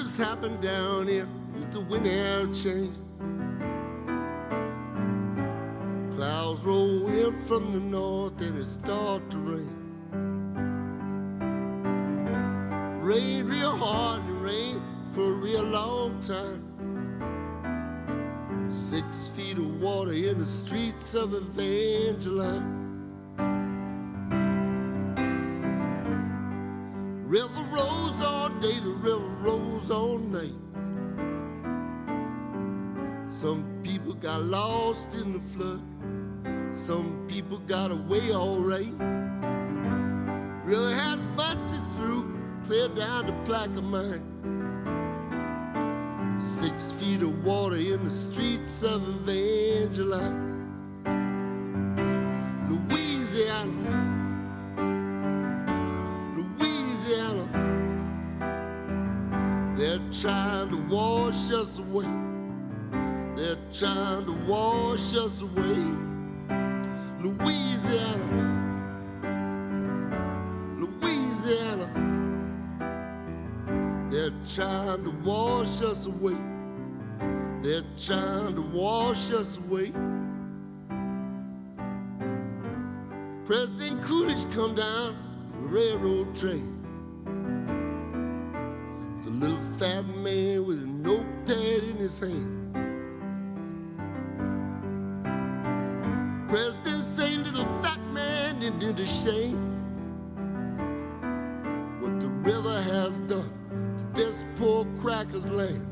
has happened down here is the wind has changed. Clouds roll in from the north and it start to rain. Rain real hard and rain for a real long time. 6 feet of water in the streets of Evangeline. River rolls all day, the river rolls all night. Some people got lost in the flood. Some people got away all right. River has busted through, clear down the Plaquemine. 6 feet of water in the streets of Evangeline. Louisiana, Louisiana, they're trying to wash us away. They're trying to wash us away. Louisiana, Louisiana, they're trying to wash us away. They're trying to wash us away. President Coolidge come down the railroad train. The little fat man with a notepad in his hand. President say, little fat man, it did a shame what the river has done to this poor cracker's land.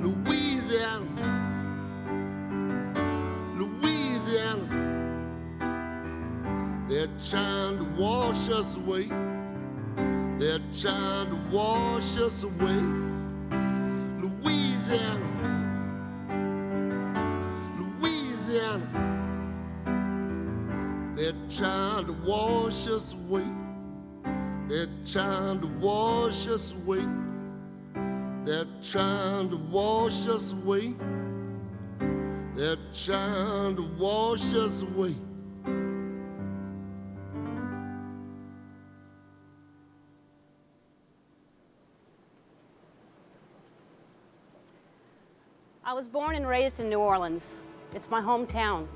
Louisiana, Louisiana, they're trying to wash us away. They're trying to wash us away. Louisiana, Louisiana, they're trying to wash us away. They're trying to wash us away. They're trying to wash us away. They're trying to wash us away. I was born and raised in New Orleans. It's my hometown.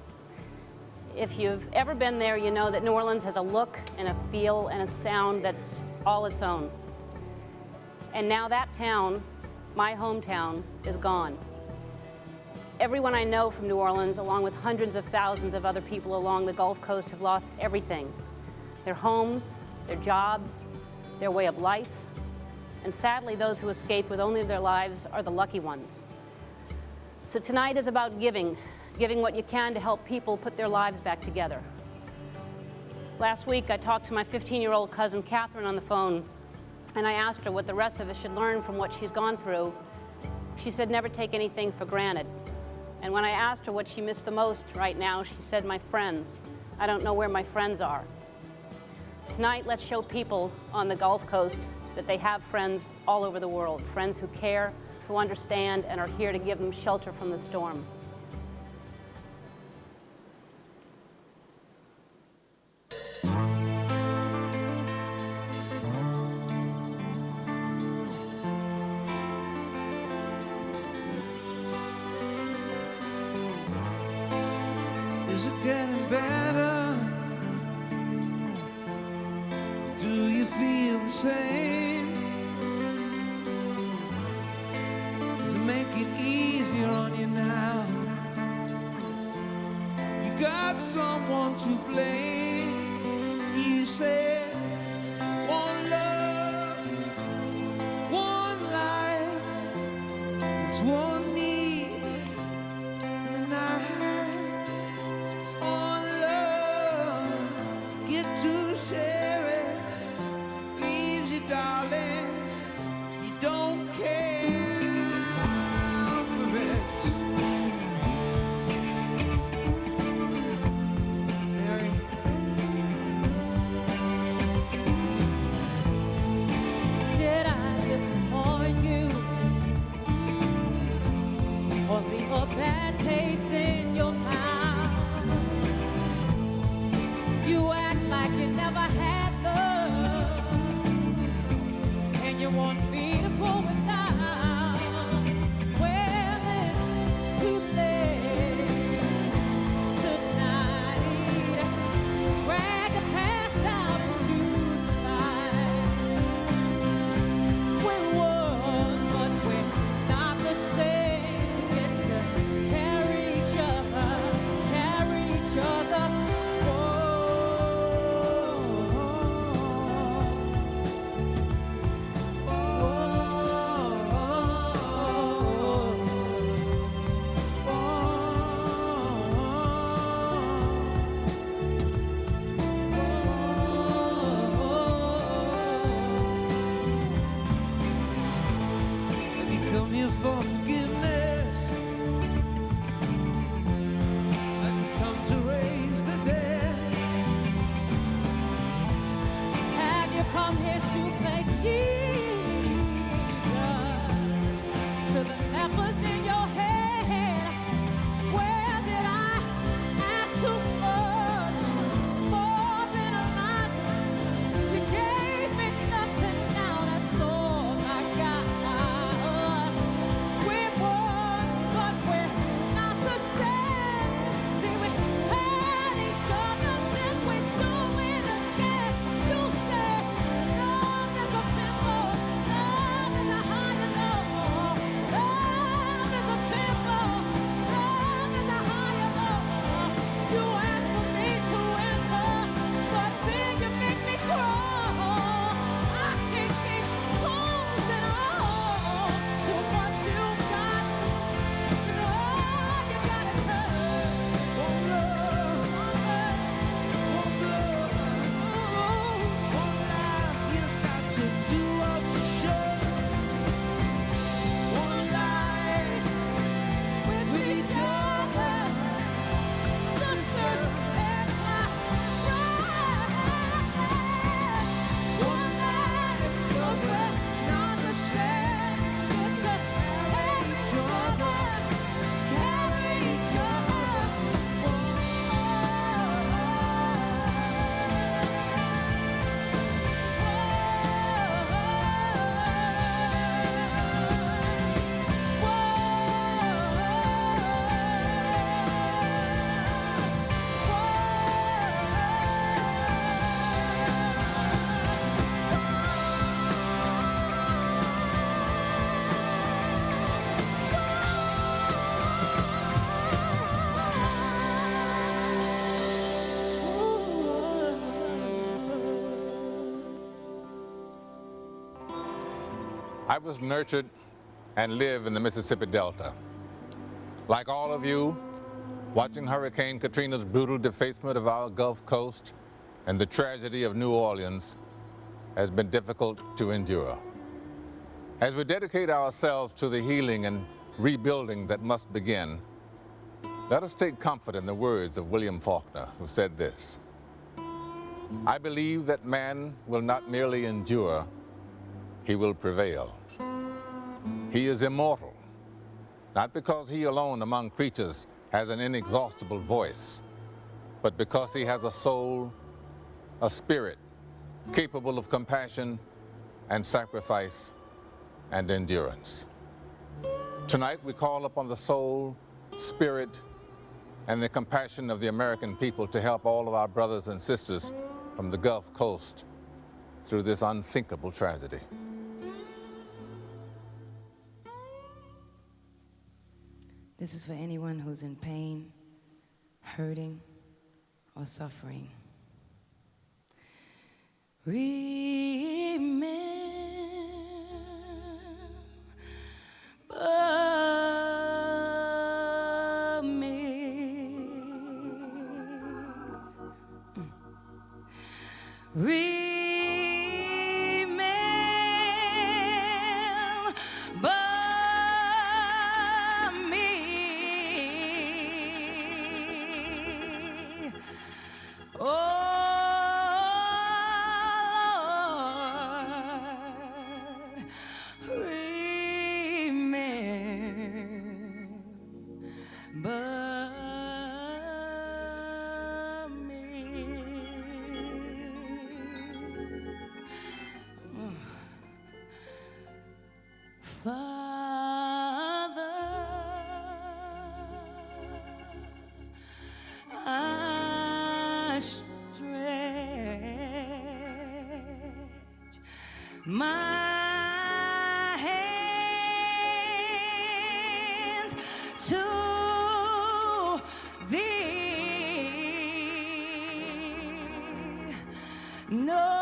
If you've ever been there, you know that New Orleans has a look and a feel and a sound that's all its own. And now that town, my hometown, is gone. Everyone I know from New Orleans, along with hundreds of thousands of other people along the Gulf Coast, have lost everything. Their homes, their jobs, their way of life. And sadly, those who escape with only their lives are the lucky ones. So tonight is about giving what you can to help people put their lives back together. Last week, I talked to my 15-year-old cousin, Catherine, on the phone, and I asked her what the rest of us should learn from what she's gone through. She said, never take anything for granted. And when I asked her what she missed the most right now, she said, my friends. I don't know where my friends are. Tonight, let's show people on the Gulf Coast that they have friends all over the world, friends who care, who understand, and are here to give them shelter from the storm. Is it getting better? Do you feel the same? Does it make it easier on you now? You got someone to blame. You said one love, one life, it's one need, and I to share it, leaves you, darling, you don't care for it. Mary, did I disappoint you? for forgiveness. I can come to raise the dead. Have you come here to play Jesus? To the lepers in your head, where did I ask too much? More than a lot. You gave me nothing, now that's all I got. We won, but we're not the same. See, we had each other, then we do it again. You say love is a tempo, love is a higher low. Love is a tempo, love is a higher low. You ask for me to enter, but then you make me crawl. I can't keep holding on to what you got. You got it hurt. One love, one blood, one life. You got to do what you should. One life With each other. sisters and my pride. One life, but we're not the same. It's a carry each other, carry each I was nurtured and live in the Mississippi Delta. Like all of you, watching Hurricane Katrina's brutal defacement of our Gulf Coast and the tragedy of New Orleans has been difficult to endure. As we dedicate ourselves to the healing and rebuilding that must begin, let us take comfort in the words of William Faulkner, who said this: "I believe that man will not merely endure, he will prevail. He is immortal, not because he alone among creatures has an inexhaustible voice, but because he has a soul, a spirit, capable of compassion and sacrifice and endurance." Tonight we call upon the soul, spirit, and the compassion of the American people to help all of our brothers and sisters from the Gulf Coast through this unthinkable tragedy. This is for anyone who's in pain, hurting, or suffering. Remember me. Father, I stretch my hands to thee. No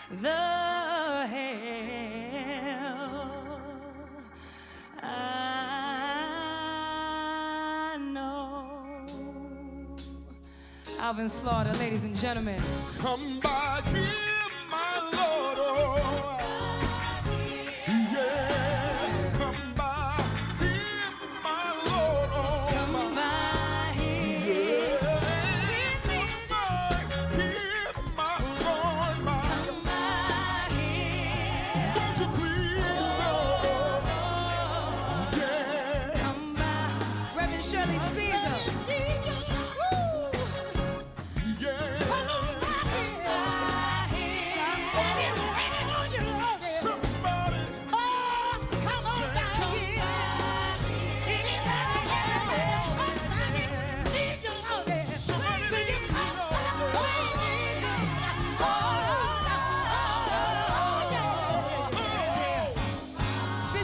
the hell I know. Alvin Slaughter, ladies and gentlemen. Come by here, my Lord,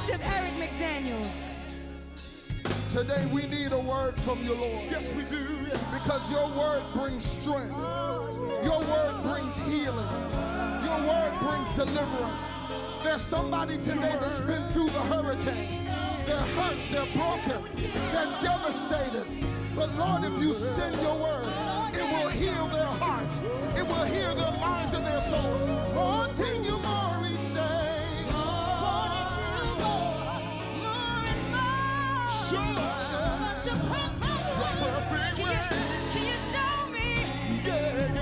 Bishop Eric McDaniels. Today we need a word from you, Lord. Yes, we do. Yes. Because your word brings strength. Your word brings healing. Your word brings deliverance. There's somebody today that's been through the hurricane. They're hurt, they're broken, they're devastated. But Lord, if you send your word, it will heal their hearts. It will heal their minds and their souls. Wanting you more each day. Show us your perfect way. Can you show me? Yeah,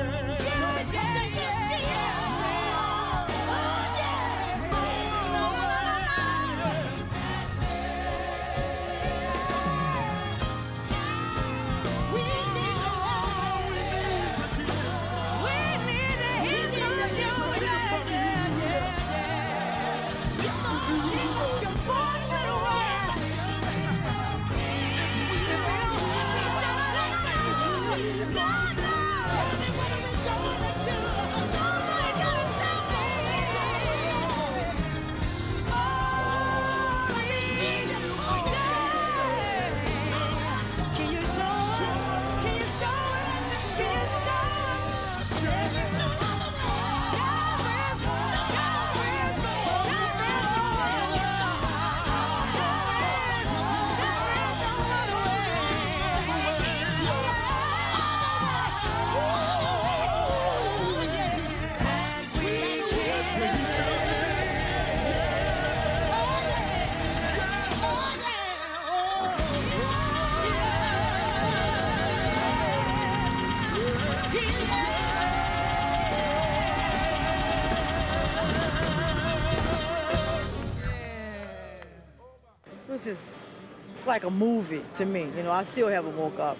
It's like a movie to me. You know, I still haven't woke up.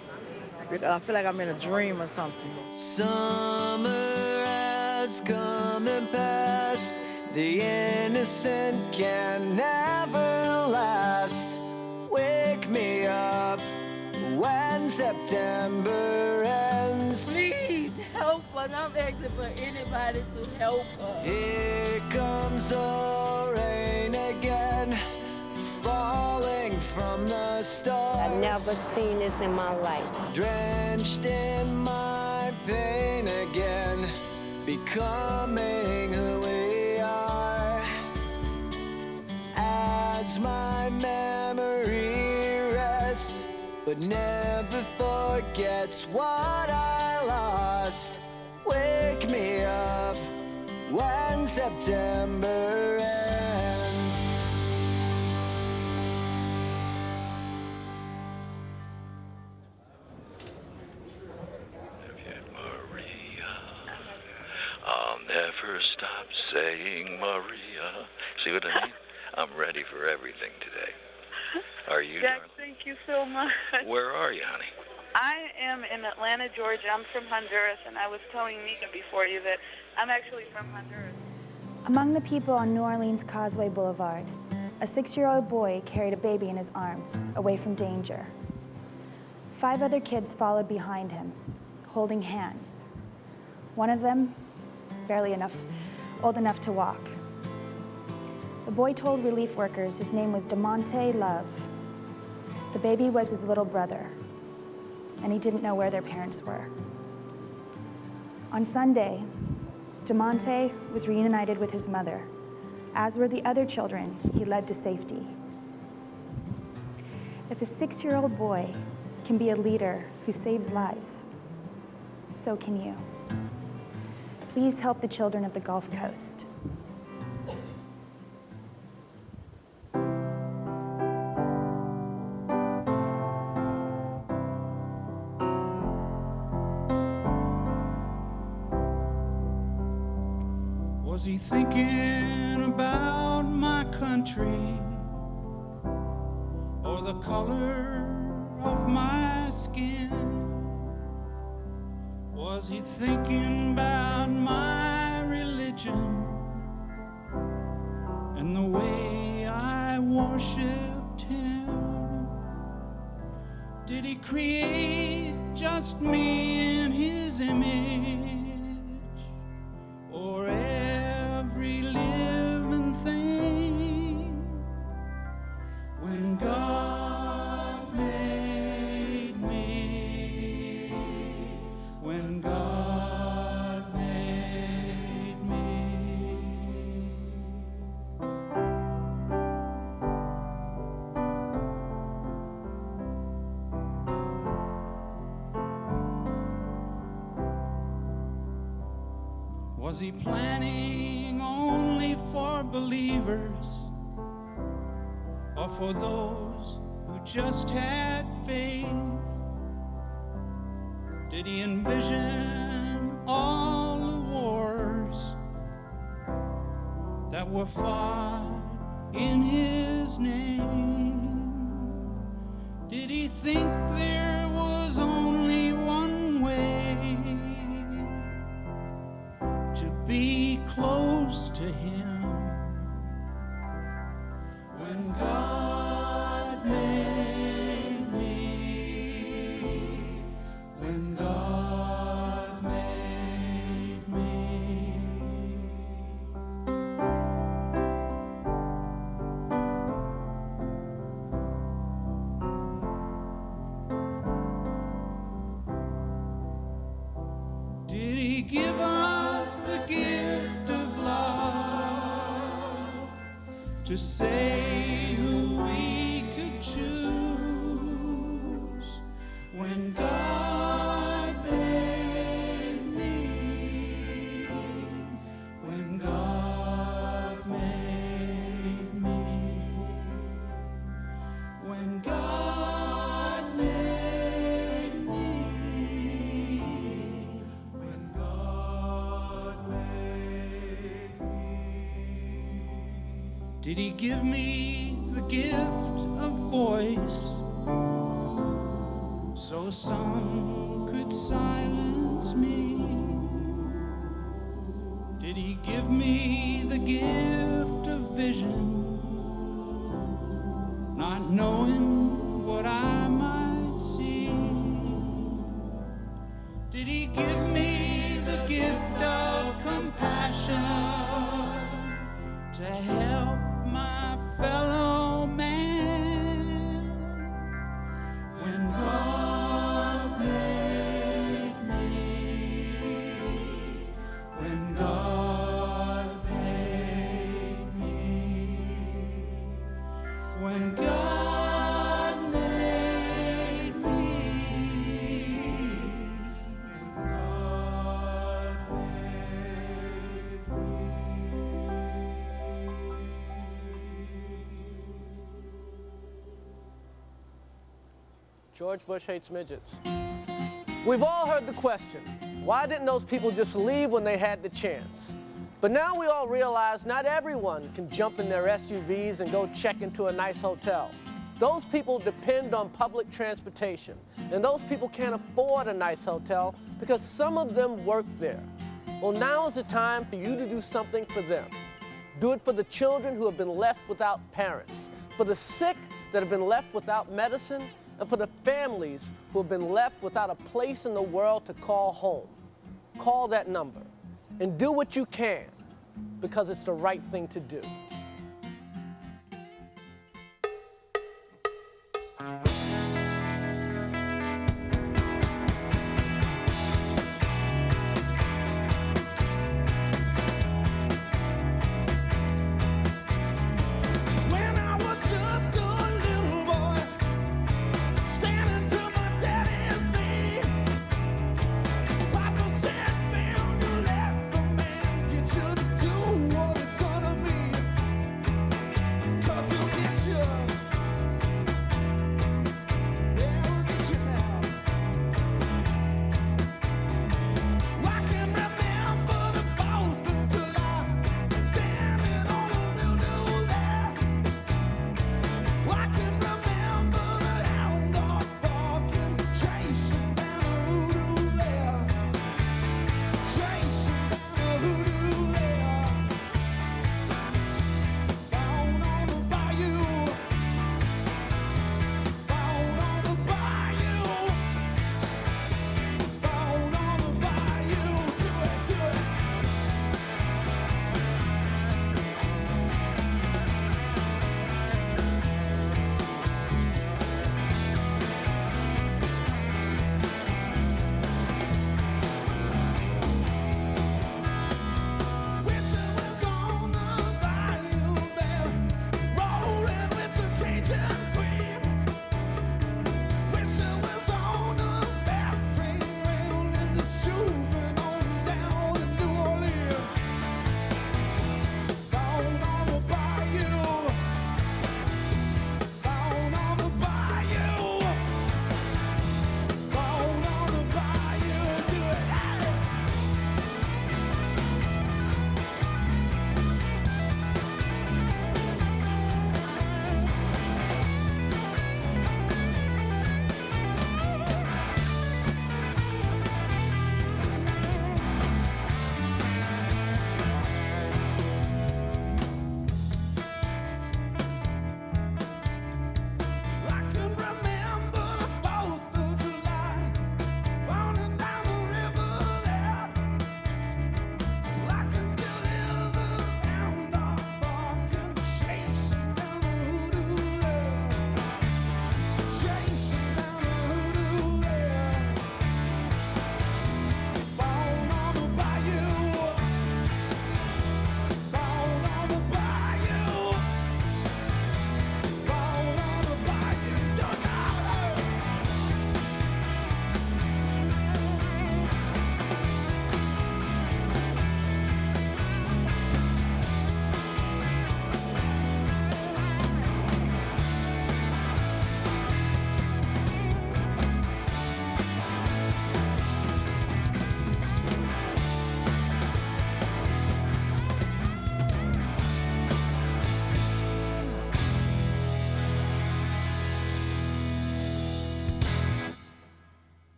I feel like I'm in a dream or something. Summer has come and passed. The innocent can never last. Wake me up when September ends. Please help us. I'm asking for anybody to help us. Here comes the rain again, falling from the stars. I've never seen this in my life. Drenched in my pain again, becoming who we are. As my memory rests, but never forgets what I lost. Wake me up when September ends. I'll never stop saying Maria. See what I mean? I'm ready for everything today. Are you, Jack, darling? thank you so much. Where are you, honey? I am in Atlanta, Georgia. I'm from Honduras, and I was telling Mika before you that I'm actually from Honduras. Among the people on New Orleans Causeway Boulevard, a 6-year-old boy carried a baby in his arms, away from danger. 5 other kids followed behind him, holding hands. One of them, barely old enough to walk. The boy told relief workers his name was DeMonte Love. The baby was his little brother, and he didn't know where their parents were. On Sunday, DeMonte was reunited with his mother, as were the other children he led to safety. If a 6-year-old boy can be a leader who saves lives, so can you. Please help the children of the Gulf Coast. Was he thinking about my country or the color of my skin? Was he thinking about my religion and the way I worshiped him? Did he create just me in his image, or every living thing? Was he planning only for believers, or for those who just had faith? Did he envision all the wars that were fought in his name? Did he think there was only one way to be close to him? When God made me, when God made me. Did he give us the gift of love to say who we could choose? When God made me, when God made me, when God made me, when God made me. Did he give me the gift of voice so some could silence me? Did he give me the gift of vision, not knowing what I might see? Did he give me the gift of compassion to help my fellow man? When God made me, when God made me, when God made me, when God made George Bush hates midgets. We've all heard the question, why didn't those people just leave when they had the chance? But now we all realize not everyone can jump in their SUVs and go check into a nice hotel. Those people depend on public transportation, and those people can't afford a nice hotel because some of them work there. Well, now is the time for you to do something for them. Do it for the children who have been left without parents, for the sick that have been left without medicine, and for the families who have been left without a place in the world to call home. Call that number and do what you can, because it's the right thing to do. When I was just a little boy, standing to my daddy's knee, Papa said, "Man, you left a man, get you to do what he done to me, 'cause he'll get you."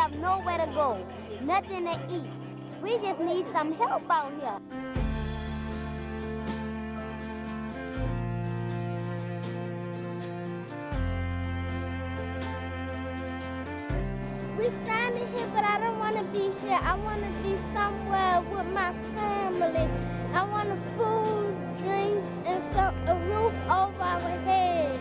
have nowhere to go, nothing to eat. We just need some help out here. We're stranded here, but I don't want to be here. I want to be somewhere with my family. I want food, drinks, and a roof over our heads.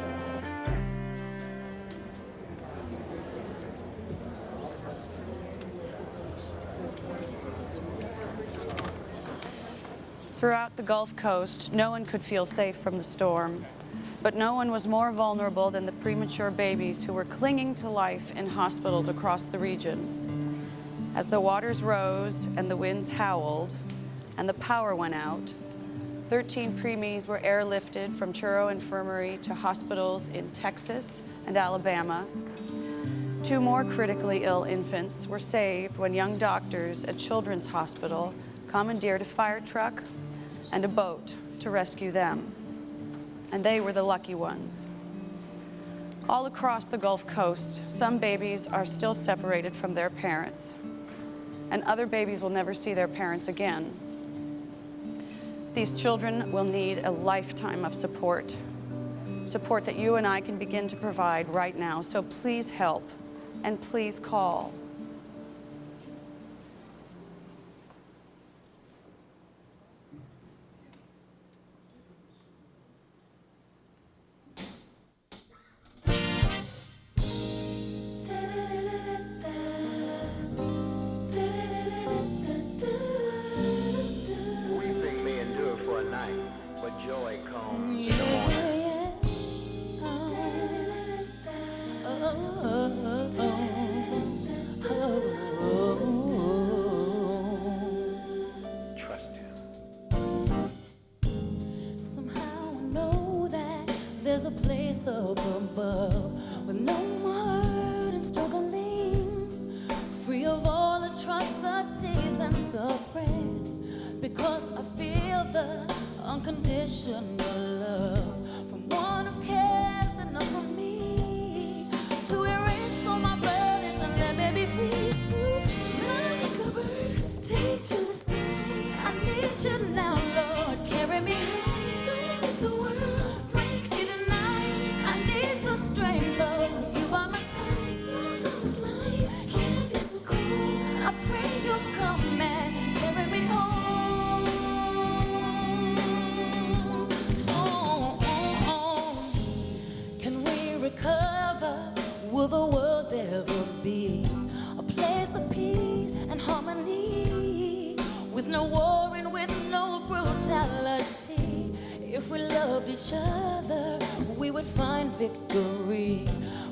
Throughout the Gulf Coast, no one could feel safe from the storm. But no one was more vulnerable than the premature babies who were clinging to life in hospitals across the region. As the waters rose and the winds howled and the power went out, 13 preemies were airlifted from Truro Infirmary to hospitals in Texas and Alabama. 2 more critically ill infants were saved when young doctors at Children's Hospital commandeered a fire truck and a boat to rescue them. And they were the lucky ones. All across the Gulf Coast, some babies are still separated from their parents, and other babies will never see their parents again. These children will need a lifetime of support that you and I can begin to provide right now. So please help, and please call. There's a place up above with no more hurt and struggling, free of all atrocities and suffering, because I feel the unconditional love from one who cares enough for me to erase all my burdens and let me be free to fly like a bird, take to the sky. I need you now, Lord, carry me high, don't let the world strength of you by my side. Sometimes life can be so cold. I pray you'll come and carry me home. Oh, oh, oh. Can we recover? Will the world ever be a place of peace and harmony, with no war and with no brutality? If we loved each other, we would find victory.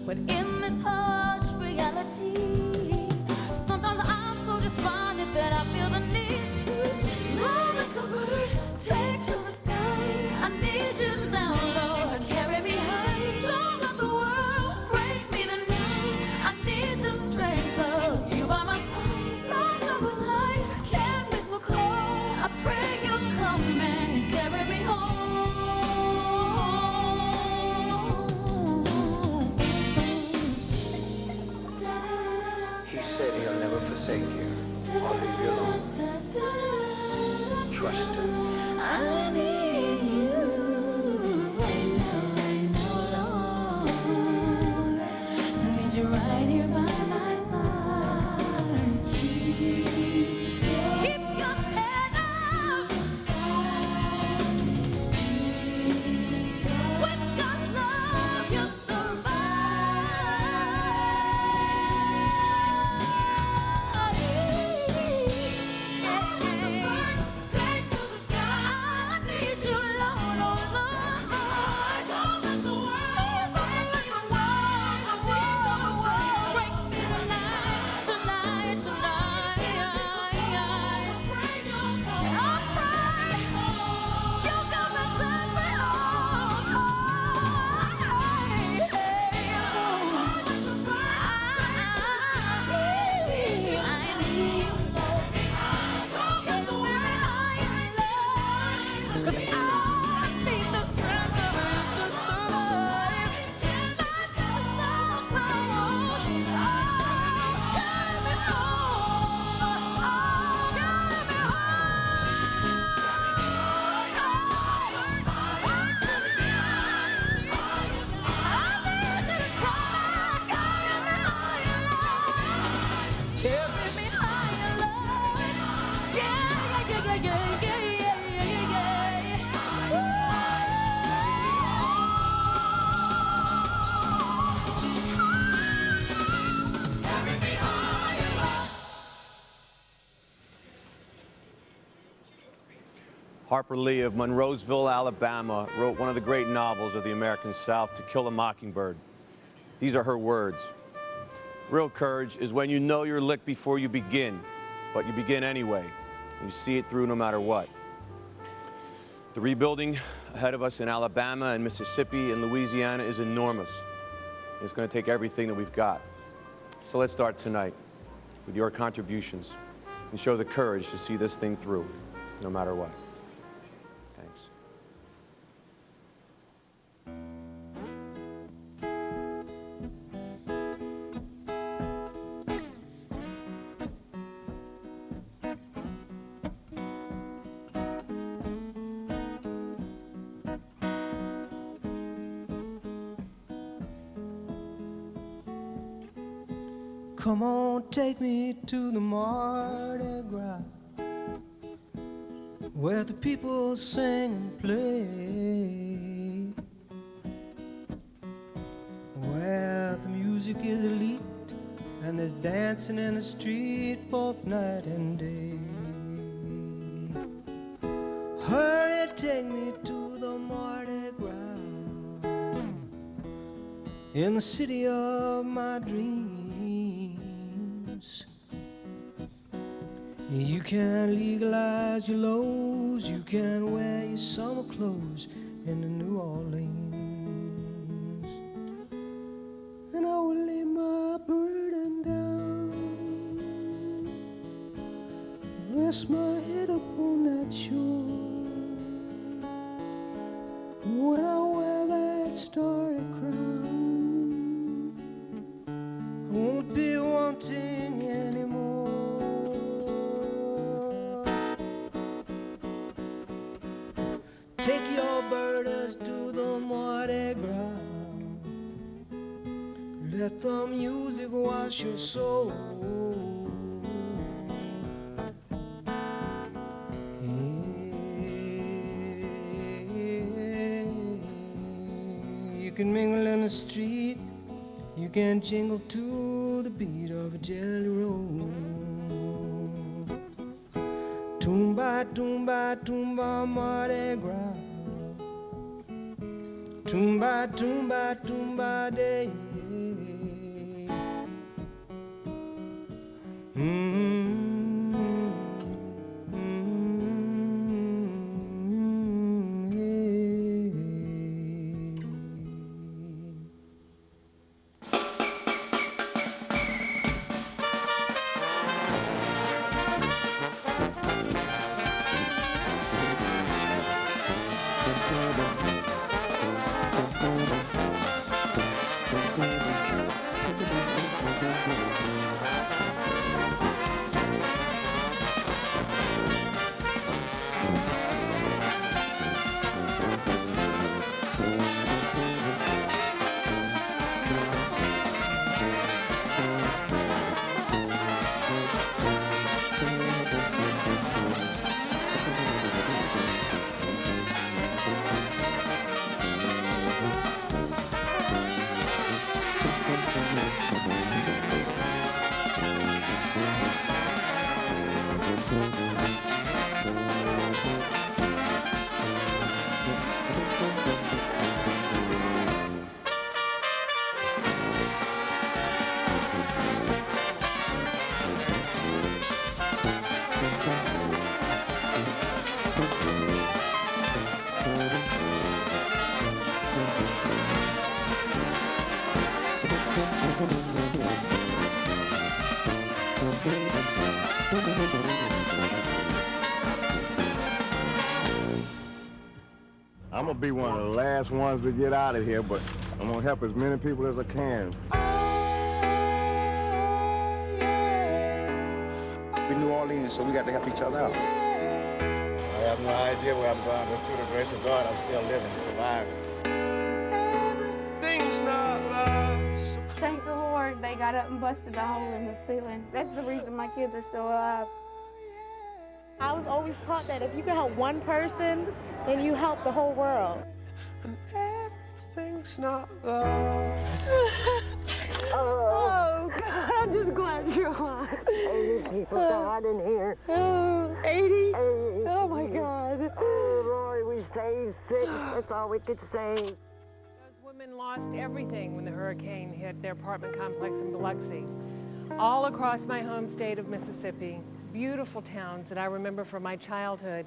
But in this harsh reality, sometimes I'm so despondent that I feel the need to fly like a bird, take to the sky. I need you now, Lord, carry me high. Don't let the world break me tonight. I need the strength of you by my side. Sometimes life can be so cold. I pray you'll come and carry me home. Forsake you or leave you alone. Trust him. I need you right now, Lord. I need you right here by my side. Keep your head up. With God's love, you'll survive. Harper Lee of Monroeville, Alabama, wrote one of the great novels of the American South, To Kill a Mockingbird. These are her words. Real courage is when you know you're licked before you begin, but you begin anyway. You see it through no matter what. The rebuilding ahead of us in Alabama and Mississippi and Louisiana is enormous. It's going to take everything that we've got. So let's start tonight with your contributions and show the courage to see this thing through, no matter what. Thanks. Come on, take me to the Mardi Gras, where the people sing and play, where the music is elite and there's dancing in the street both night and day. Hurry, take me to the Mardi Gras, in the city of my dreams. You can legalize your lows, you can wear your summer clothes in the New Orleans. And I will lay my burden down, rest my head upon that shore. When I wear that starry crown, I won't be wanting anymore. Take your burdens to the Mardi Gras, let the music wash your soul. You can mingle in the street, you can jingle to the beat of a jelly roll. Toomba, toomba, toomba, Mardi Gras. Toomba, toomba, toomba day. I'm gonna be one of the last ones to get out of here, but I'm gonna help as many people as I can. We're New Orleans, so we got to help each other out. I have no idea where I'm going, but through the grace of God, I'm still living and surviving. Everything's not lost. Thank the Lord they got up and busted the hole in the ceiling. That's the reason my kids are still alive. I was always taught that if you can help one person, then you help the whole world. And everything's not lost. Oh, God, I'm just glad you're alive. 80 people died in here. Oh, 80? Oh, my God. stay sick. That's all we could say. Those women lost everything when the hurricane hit their apartment complex in Biloxi. All across my home state of Mississippi, beautiful towns that I remember from my childhood.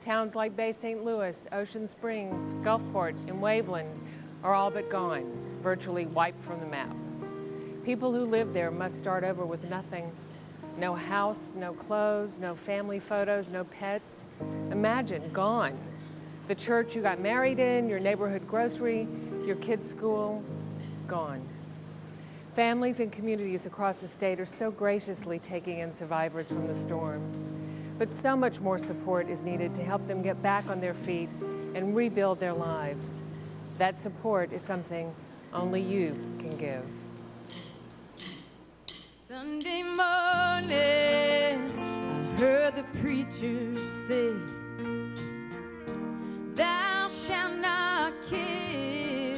Towns like Bay St. Louis, Ocean Springs, Gulfport, and Waveland are all but gone, virtually wiped from the map. People who live there must start over with nothing. No house, no clothes, no family photos, no pets. Imagine, gone. The church you got married in, your neighborhood grocery, your kids' school, gone. Families and communities across the state are so graciously taking in survivors from the storm. But so much more support is needed to help them get back on their feet and rebuild their lives. That support is something only you can give. Sunday morning, I heard the preacher say, "Thou shalt not kill."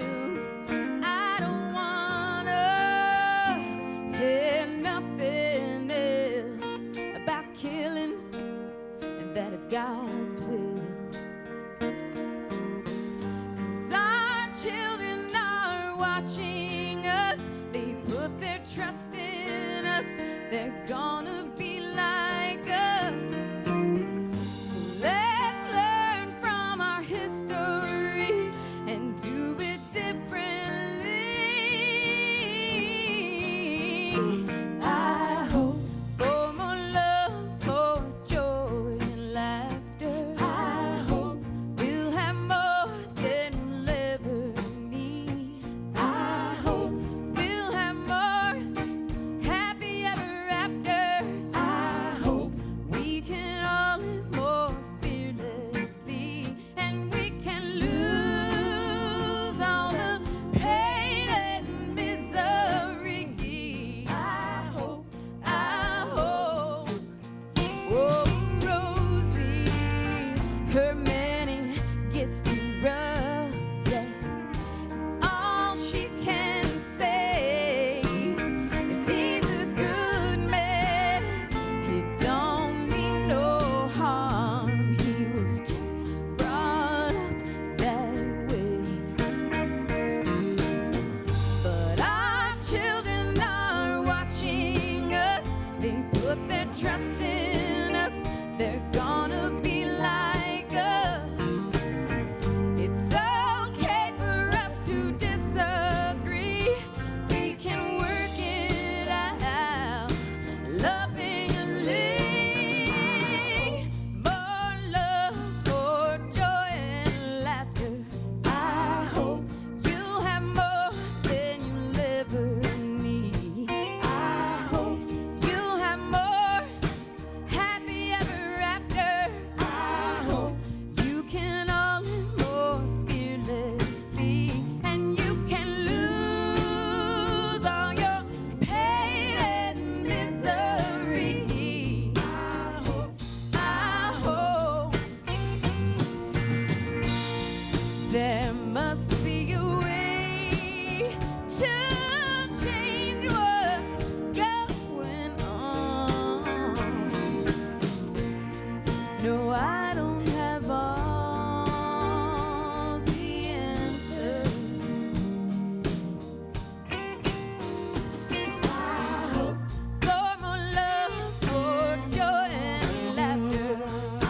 I don't wanna hear nothing else about killing, and that it's God's will. 'Cause our children are watching us. They put their trust in us. They're gonna be like us. So let's learn from our history and do it differently. I hope for more love, more joy and laughter. I hope we'll have more than we'll ever need. I hope we'll have more happy ever afters. I hope we can all live more fearlessly, and we can lose all the pain and misery. I hope, oh, Rosie, her Manning gets too rough, yeah. All she can say is he's a good man. He don't mean no harm. He was just brought up that way. But our children are watching us. They put their trust in us. They're gonna be like us. It's okay for us to disagree. We can work it out lovingly. More love, more joy and laughter. I hope you'll have more than you'll ever need. I hope you'll have more happy ever after. I hope you can all live more fearlessly, and you can lose all your pain and misery. I hope there must be a way to change what's going on. No, I don't have all the answers. I hope for more love, more joy and laughter. I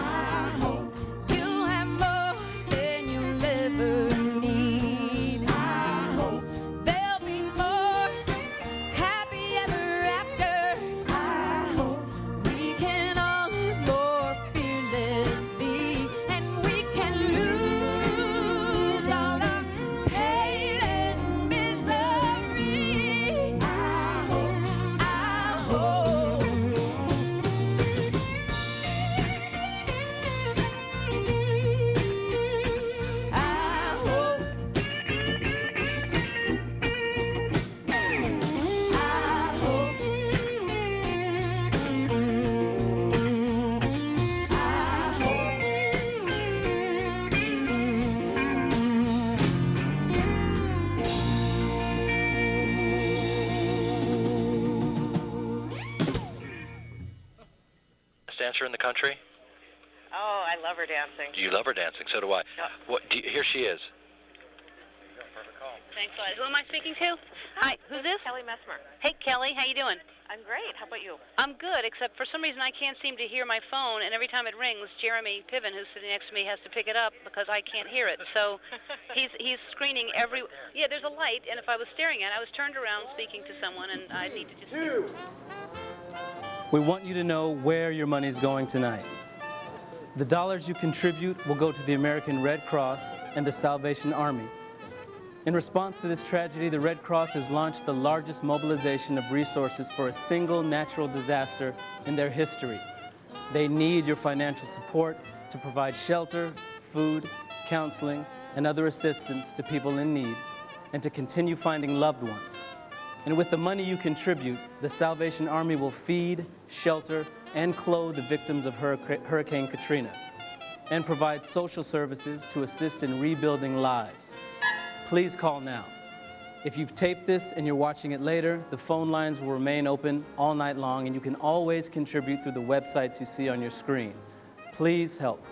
hope you'll have more than you'll ever need. I hope there'll be more happy ever after. I hope we can all live more fearlessly, and we can lose all our pain and misery. I hope, I hope. I hope. Best dancer in the country? Oh, I love her dancing. You love her dancing, so do I. Here she is. Thanks a lot. Who am I speaking to? Hi, who's this? Kelly Messmer. Hey, Kelly, how you doing? I'm great. How about you? I'm good, except for some reason I can't seem to hear my phone, and every time it rings, Jeremy Piven, who's sitting next to me, has to pick it up because I can't hear it. So he's screening every... Yeah, there's a light, and if I was staring at it, I was turned around speaking to someone, and I need to just... We want you to know where your money's going tonight. The dollars you contribute will go to the American Red Cross and the Salvation Army. In response to this tragedy, the Red Cross has launched the largest mobilization of resources for a single natural disaster in their history. They need your financial support to provide shelter, food, counseling, and other assistance to people in need, and to continue finding loved ones. And with the money you contribute, the Salvation Army will feed, shelter, and clothe the victims of Hurricane Katrina, and provide social services to assist in rebuilding lives. Please call now. If you've taped this and you're watching it later, the phone lines will remain open all night long, and you can always contribute through the websites you see on your screen. Please help.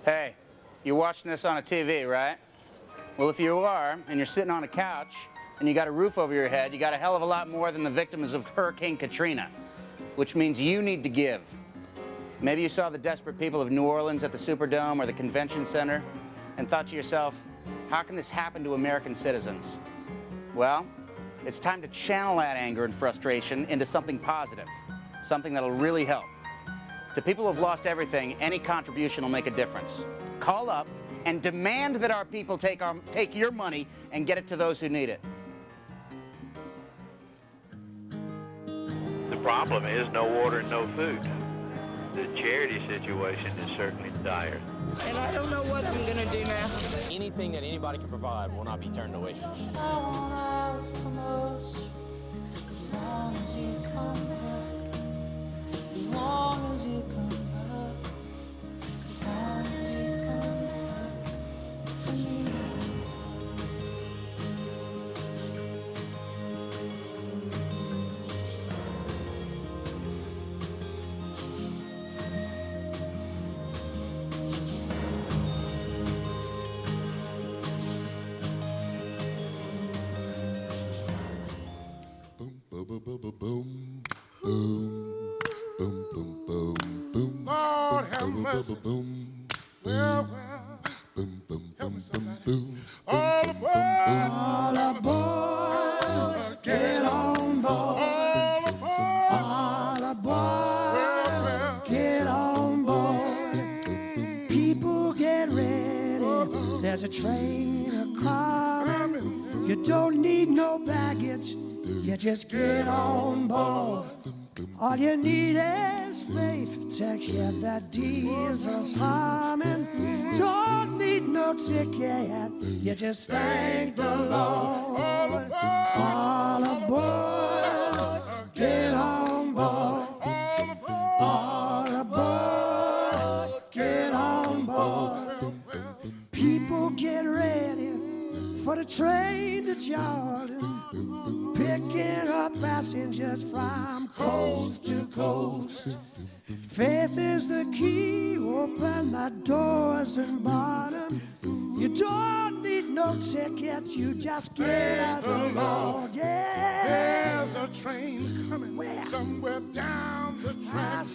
Hey, you're watching this on a TV, right? Well, if you are, and you're sitting on a couch, and you got a roof over your head, you got a hell of a lot more than the victims of Hurricane Katrina, which means you need to give. Maybe you saw the desperate people of New Orleans at the Superdome or the Convention Center and thought to yourself, how can this happen to American citizens? Well, it's time to channel that anger and frustration into something positive, something that'll really help. To people who have lost everything, any contribution will make a difference. Call up and demand that our people take your money and get it to those who need it. The problem is no water and no food. The charity situation is certainly dire. And I don't know what I'm going to do now. Anything that anybody can provide will not be turned away. I won't ask for much, as long as you come back. As long as you come back. As long as you come back for me. Lord have mercy. Well, help me somebody. All aboard, get on board. All aboard, Get on board. People get ready. There's a train a-coming. You don't need no baggage. You just get on board. All you need is faith to keep that diesel's humming. Don't need no ticket. You just thank the Lord. All aboard. Get on board. All aboard. Get on board. People get ready for the train to Jordan, picking up passengers from coast to coast. Faith is the key, open the doors and bottom. You don't need no ticket, you just get out the Lord, yeah. There's a train coming somewhere down the track.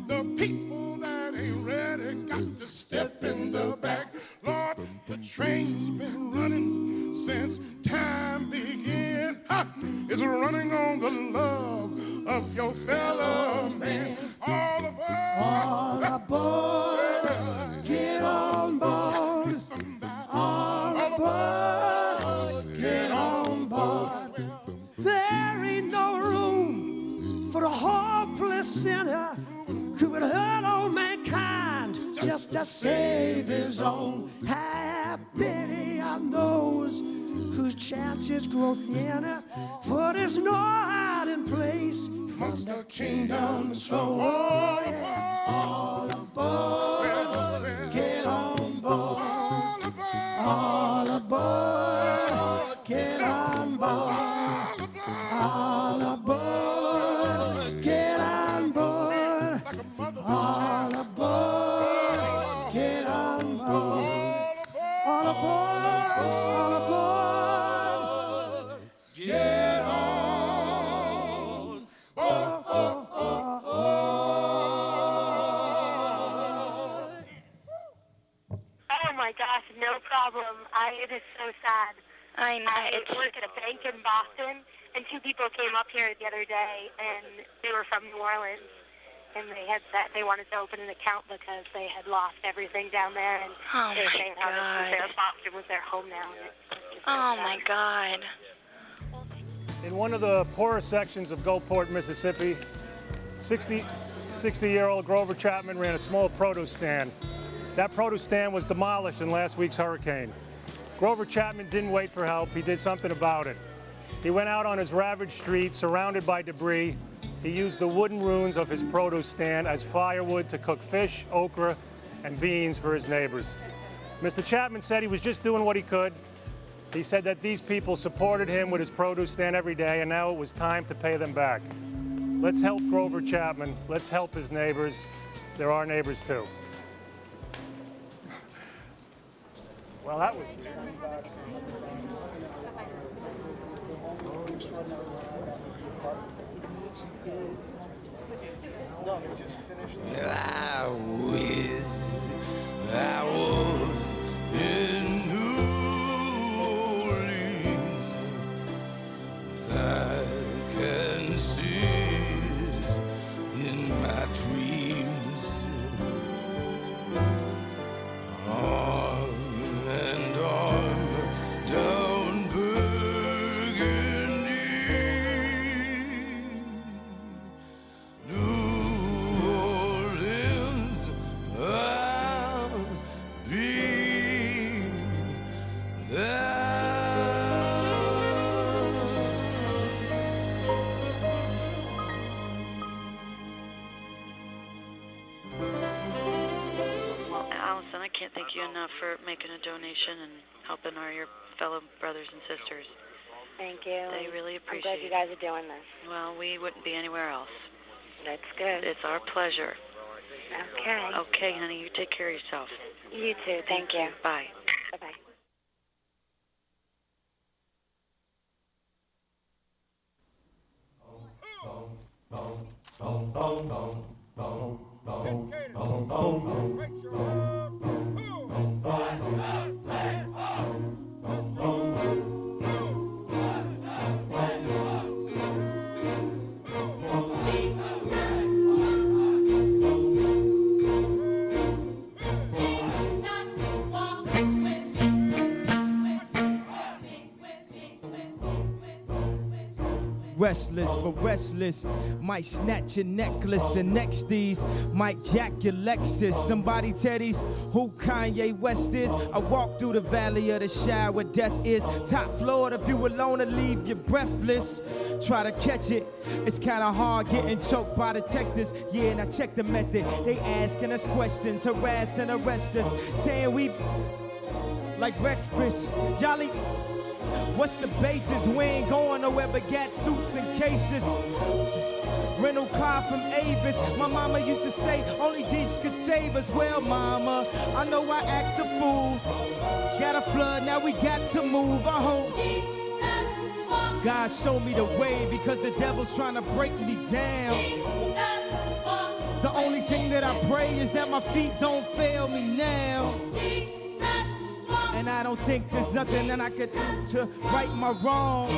The people that ain't ready got to step in the back. Lord, the train's been running since time began. It's running on the love of your fellow man. All aboard, get on board. All aboard, get on board. There ain't no room for a hopeless sinner who would hurt all mankind just to save his own. Have pity on those whose chances grow thinner, for there's no hiding place from the kingdom's throne. Oh, yeah. All aboard, get on board. All aboard, get on board. All aboard, get on board. All aboard, get on board. All aboard, all aboard, get on board. Oh my gosh, no problem. It is so sad. I know. I work at a bank in Boston, and two people came up here the other day, and they were from New Orleans, and they had said they wanted to open an account because they had lost everything down there, and they were saying how Boston was their home now. And it's just so sad. God. In one of the poorest sections of Gulfport, Mississippi, 60-year-old Grover Chapman ran a small produce stand. That produce stand was demolished in last week's hurricane. Grover Chapman didn't wait for help, he did something about it. He went out on his ravaged street, surrounded by debris. He used the wooden ruins of his produce stand as firewood to cook fish, okra, and beans for his neighbors. Mr. Chapman said he was just doing what he could. He said that these people supported him with his produce stand every day, and now it was time to pay them back. Let's help Grover Chapman. Let's help his neighbors. They're our neighbors too. Well, that was... I wish I was in New Orleans. I can see in my dreams. On and on down Burgundy. New Orleans, I'll be there. Well, Allison, I can't thank you enough for making a donation and helping your fellow brothers and sisters. Thank you. They really I'm appreciate glad you guys are doing this. Well, we wouldn't be anywhere else. That's good. It's our pleasure. Okay. Okay, honey, you take care of yourself. You too. Thank you. Bye. Bye-bye. Restless for restless, might snatch your necklace and next these might jack your Lexus. Somebody teddies who Kanye West is. I walk through the valley of the shadow where death is. Top floor, if you alone to leave you breathless. Try to catch it, it's kinda hard getting choked by detectives. Yeah, and I check the method. They asking us questions, harass and arrest us, saying we like breakfast. Y'all eat. What's the basis? We ain't going nowhere but got suits and cases. Rental car from Avis. My mama used to say only Jesus could save us. Well, mama, I know I act a fool. Got a flood, now we got to move. I hope God show me the way because the devil's trying to break me down. The only thing that I pray is that my feet don't fail me now. And I don't think there's nothing that I could do to right my wrong.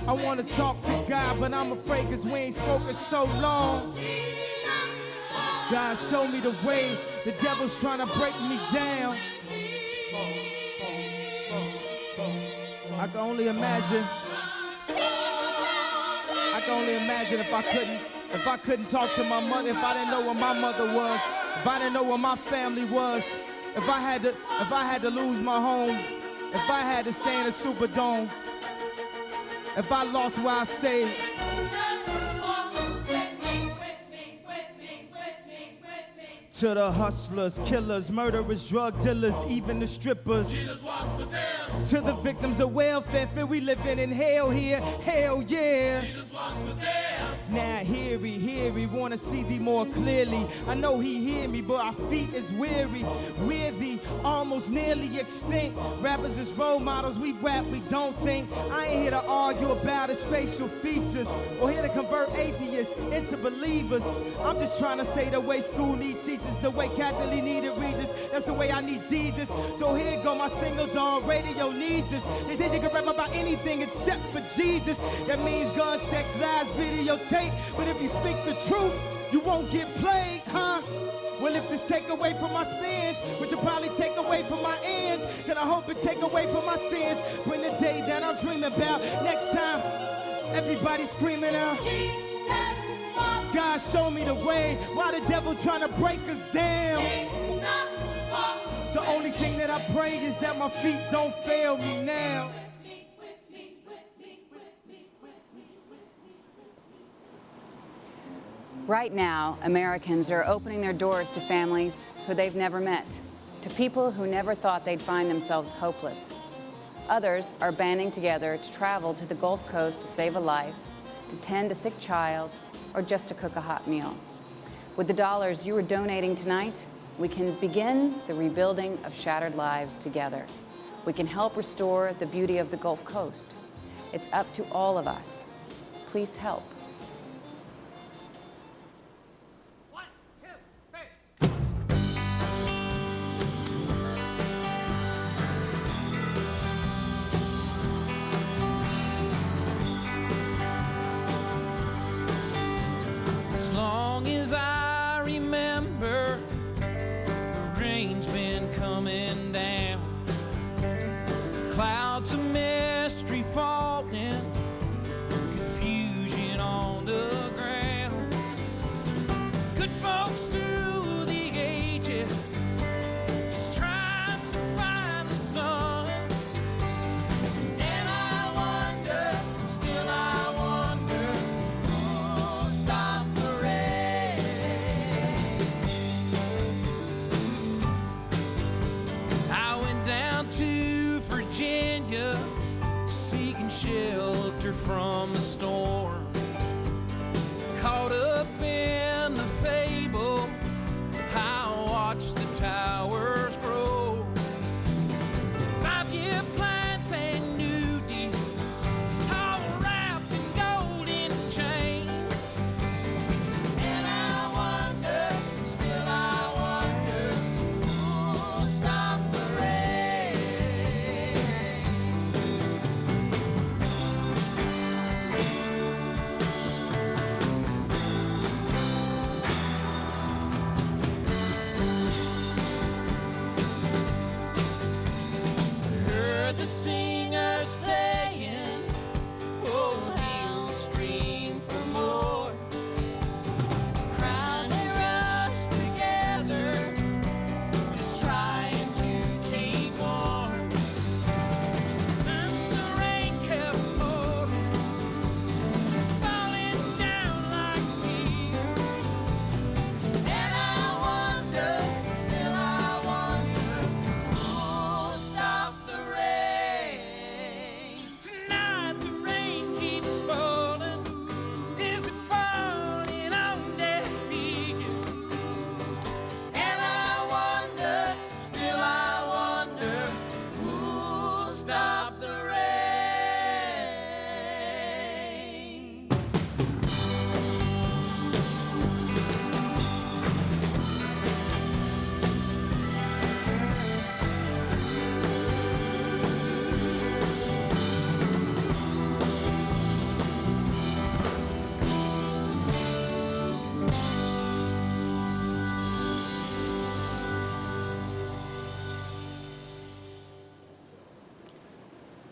I want to talk to God, but I'm afraid because we ain't spoken so long. God, show me the way. The devil's trying to break me down. I can only imagine. I can only imagine if I couldn't talk to my mother, if I didn't know where my mother was, if I didn't know where my family was. If I had to lose my home, if I had to stay in a Superdome, if I lost where I stayed. To the hustlers, killers, murderers, drug dealers, even the strippers. To the victims of welfare, feel we living in hell here, hell yeah. Now hear he wanna see thee more clearly. I know he hear me, but our feet is weary. We're the almost nearly extinct. Rappers is role models, we rap, we don't think. I ain't here to argue about his facial features or here to convert atheists into believers. I'm just trying to say the way school need teachers, the way Catholic needed Regis, that's the way I need Jesus. So here go my single dog, radio needs this. They say you can rap about anything except for Jesus. That means gun, sex, lies, videotape. But if you speak the truth, you won't get played, huh? Well, if this take away from my spins, which will probably take away from my ends, then I hope it take away from my sins. Bring the day that I'm dreaming about. Next time, everybody screaming out. God, show me the way. Why the devil trying to break us down? The only thing that I pray is that my feet don't fail me now. Right now, Americans are opening their doors to families who they've never met, to people who never thought they'd find themselves hopeless. Others are banding together to travel to the Gulf Coast to save a life, to tend a sick child, or just to cook a hot meal. With the dollars you are donating tonight, we can begin the rebuilding of shattered lives together. We can help restore the beauty of the Gulf Coast. It's up to all of us. Please help. shelter from the storm. Caught up in the fable, I watched the towers grow. 5-year plans and new deals, all wrapped in golden chains. And I wonder, still I wonder, who'll stop the rain? Heard the singers playing, oh, he'll scream for more. Crowd they rush together, just trying to keep warm. And the rain kept pouring, falling down like tears. And I wonder, still I wonder, who'll stop the rain? Tonight the rain keeps falling. Is it falling on deaf ears? And I wonder, still I wonder, who'll stop the rain?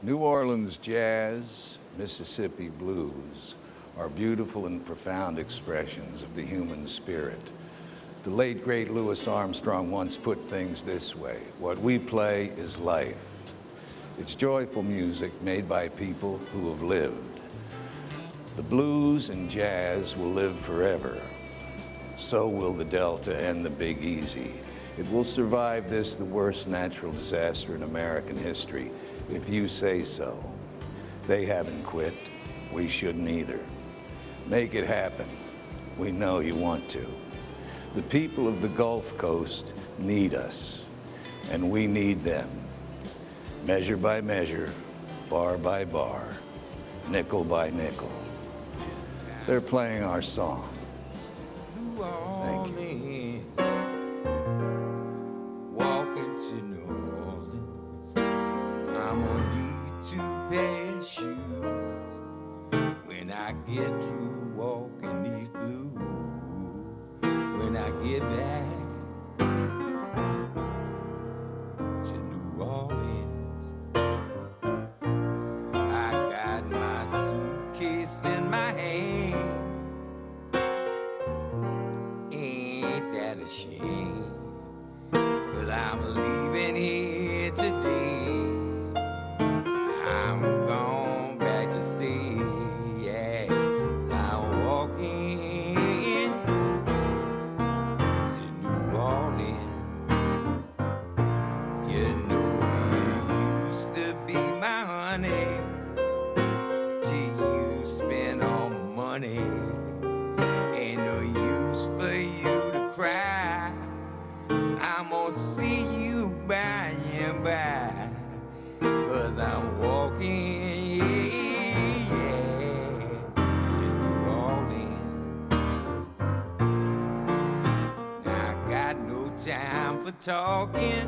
New Orleans jazz, Mississippi blues are beautiful and profound expressions of the human spirit. The late, great Louis Armstrong once put things this way: what we play is life. It's joyful music made by people who have lived. The blues and jazz will live forever. So will the Delta and the Big Easy. It will survive this, the worst natural disaster in American history, if you say so. They haven't quit. We shouldn't either. Make it happen. We know you want to. The people of the Gulf Coast need us, and we need them. Measure by measure, bar by bar, nickel by nickel. They're playing our song. Thank you. Walking to New Orleans, I'm gonna need 2 pairs of shoes when I get through walking these blues. When I get back to New Orleans, I got my suitcase in my hand. Ain't that a shame? 'Cause I'm leaving here today. I'm going back to stay. Yeah, I'm walking to New Orleans. You know you used to be my honey, till you spent all my money. Ain't no use for you to cry. I'm gonna see you by and by, 'cause I'm walking, yeah, to New Orleans. Now I got no time for talking,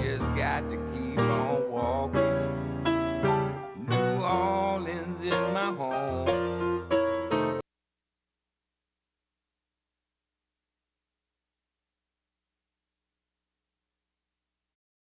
just got to keep on walking. New Orleans is my home.